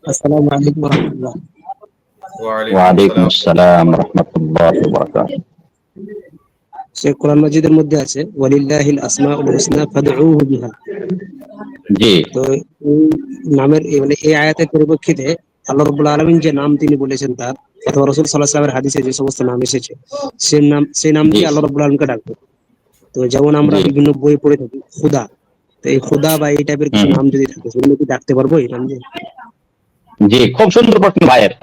আসসালামু আলাইকুম রহমতুল্লাহ। ওয়ালাইকুম ওয়ালাইকুম আসসালাম। আসসালাম রহমতুল্লাহ বারাকাতুহু। সে কোরআন মাজিদের মধ্যে আছে ওয়ালিল্লাহিল আসমাউল হুসনা ফাদউহু বিহা। জি তো এই নামের মানে এই আয়াতের পরিপ্রেক্ষিতে আল্লাহ রাব্বুল আলামিন যে নাম তিনি বলেছেন তার অথবা রাসূল সাল্লাল্লাহু আলাইহি ওয়াসাল্লামের হাদিসে যে সমস্ত নাম এসেছে সেই নাম জি দিয়ে আল্লাহ রাব্বুল আলামিনকে ডাকবো। তো যেমন আমরা জি বিভিন্ন বই পড়ে থাকি খুদা, তো এই খুদা বা এই টাইপের কিছু হুম নাম যদি থাকে সেগুলো কি ডাকতে পারবো এই নাম দিয়ে? জি, খুব সুন্দর প্রশ্ন ভাইয়ের।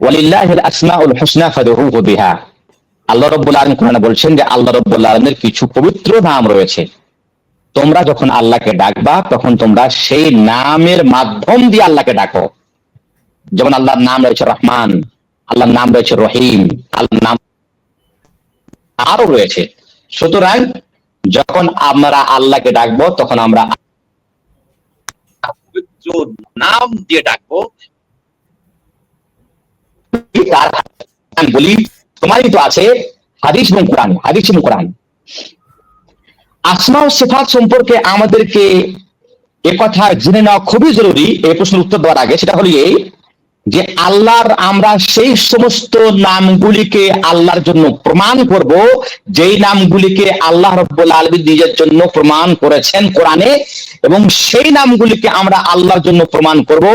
ওয়ালিল্লাহিল আসমাউল হুসনা ফাদউহু বিহা। আল্লাহ রাব্বুল আলামিন কোরআনে বলছেন যে আল্লাহ রাব্বুল আলামিনের কিছু পবিত্র নাম রয়েছে। তোমরা যখন আল্লাহকে ডাকবা তখন তোমরা সেই নামের মাধ্যম দিয়ে আল্লাহকে ডাকো। যেমন আল্লাহর নাম রয়েছে রহমান, আল্লাহর নাম রয়েছে রহিম, আল্লাহর নাম আরো রয়েছে। সুতরাং যখন আমরা আল্লাহকে ডাকবো তখন আমরা পবিত্র নাম দিয়ে ডাকবো। তার আমি বলি তোমারই তো আছে হাদিস এবং কোরআন, হাদিস এবং কোরআন। আসমা ও সিফাত সম্পর্কে আমাদেরকে কথা জেনে নেওয়া খুবই জরুরি। এই প্রশ্নের উত্তর দেওয়ার আগে সেটা হলো এই যে আল্লাহর আমরা সেই সমস্ত নামগুলিকে আল্লাহর জন্য প্রমাণ করব যেই নামগুলিকে আল্লাহ রাব্বুল আলামিন নিজের জন্য প্রমাণ করেছেন কোরআনে, এবং সেই নামগুলিকে আমরা আল্লাহর জন্য প্রমাণ করব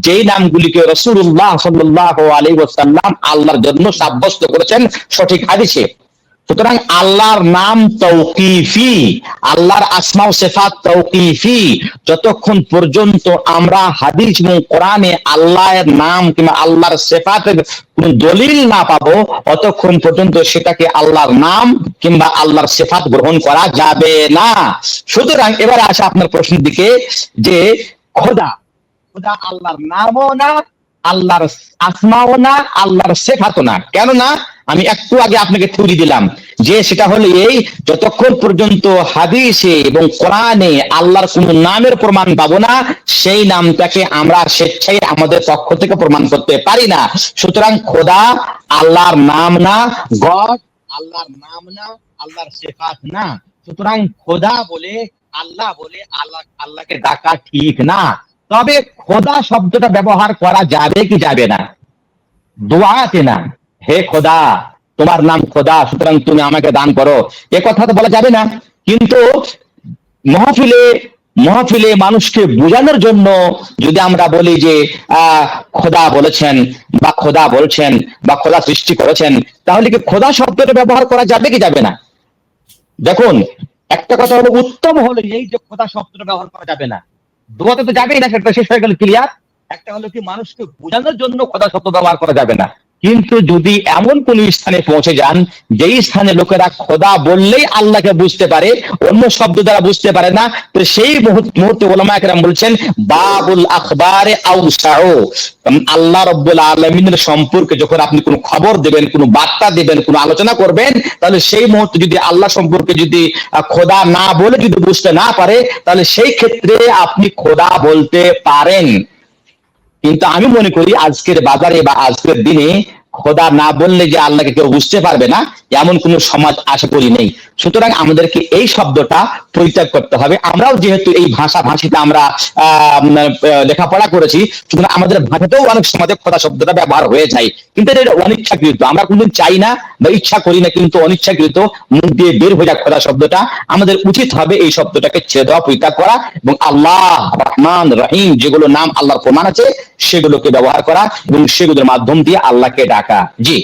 যেই নামগুলিকে রাসূলুল্লাহ সাল্লাল্লাহু আলাইহি ওয়াসাল্লাম আল্লাহর জন্য সাব্যস্ত করেছেন সঠিক হাদিসে। সুতরাং আল্লাহর নাম তৌকিফি, আল্লাহর আসমা ও সিফাত তৌকিফি। যতক্ষণ পর্যন্ত আমরা হাদিস এবং কোরআনে আল্লাহর নাম কিংবা আল্লাহর সিফাতের কোন দলিল না পাবো অতক্ষণ পর্যন্ত সেটাকে আল্লাহর নাম কিংবা আল্লাহর সিফাত গ্রহণ করা যাবে না। সুতরাং এবারে আসে আপনার প্রশ্নের দিকে যে খোদা, খোদা আল্লাহর নামও না, আল্লাহর আসমাও না, আল্লাহর সিফাতও না। কেন না? আমি একটু আগে আপনাকে থিওরি দিলাম যে সেটা হলো এই, যতক্ষণ পর্যন্ত হাদিসে এবং কোরআনে আল্লাহর কোন নামের প্রমাণ পাবো না সেই নামটাকে আমরা স্বেচ্ছায় আমাদের পক্ষ থেকে প্রমাণ করতে পারি না। সুতরাং খোদা আল্লাহর নাম না, গড আল্লাহর নাম না, আল্লাহর সিফাত না। সুতরাং খোদা বলে আল্লাহ বলে আল্লাহকে ডাকা ঠিক না। তবে খোদা শব্দটা ব্যবহার করা যাবে কি যাবে না? দোয়াতে না, হে খোদা তোমার নাম খোদা সুতরাং তুমি আমাকে দান করো, এ কথা তো বলা যাবে না। কিন্তু মহফিলে মহফিলে মানুষকে বোঝানোর জন্য যদি আমরা বলি যে খোদা বলেছেন বা খোদা বলছেন বা খোদা সৃষ্টি করেছেন, তাহলে কি খোদা শব্দটা ব্যবহার করা যাবে কি যাবে না? দেখুন, একটা কথা হলো উত্তম হলো এই যে খোদা শব্দটা ব্যবহার করা যাবে না, দোয়াতে তো যাবেই না, সেটা শেষ হয়ে গেল, ক্লিয়ার। একটা হলো কি মানুষকে বোঝানোর জন্য খোদা শব্দ ব্যবহার করা যাবে না। কিন্তু যদি এমন কোন স্থানে পৌঁছে যান যেই স্থানে লোকেরা খোদা বললেই আল্লাহকে বুঝতে পারে, অন্য শব্দ দ্বারা বুঝতে পারে না, তো সেই মুহূর্তে উলামা কেরাম বলছেন বাবুল আখবারে আউসাউ। আল্লাহ রাব্বুল আলামিনের সম্পর্কে যখন আপনি কোনো খবর দেবেন, কোনো বার্তা দেবেন, কোনো আলোচনা করবেন, তাহলে সেই মুহূর্তে যদি আল্লাহ সম্পর্কে যদি খোদা না বলে যদি বুঝতে না পারে, তাহলে সেই ক্ষেত্রে আপনি খোদা বলতে পারেন। কিন্তু আমি মনে করি আজকের বাজারে বা আজকের দিনে খোদা না বললে যে আল্লাহকে কেউ বুঝতে পারবে না এমন কোন সমাজ আশা করি নেই। সুতরাং আমাদেরকে এই শব্দটা পরিত্যাগ করতে হবে। আমরাও যেহেতু এই ভাষাতে আমরা লেখাপড়া করেছি, সুতরাং আমাদের ভাষাতেও অনেক সময় খোদা শব্দটা ব্যবহার হয়ে যায়, কিন্তু এটা অনিচ্ছাকৃত। আমরা কোনদিন চাই না বা ইচ্ছা করি না, কিন্তু অনিচ্ছাকৃত মুখ দিয়ে বের হয়ে যায় খোদা শব্দটা। আমাদের উচিত হবে এই শব্দটাকে ছেড়ে দেওয়া, পরিত্যাগ করা এবং আল্লাহ রহমান রহিম যেগুলো নাম আল্লাহর প্রমাণ আছে সেগুলোকে ব্যবহার করা এবং সেগুলোর মাধ্যম দিয়ে আল্লাহকে ডাকা। জি।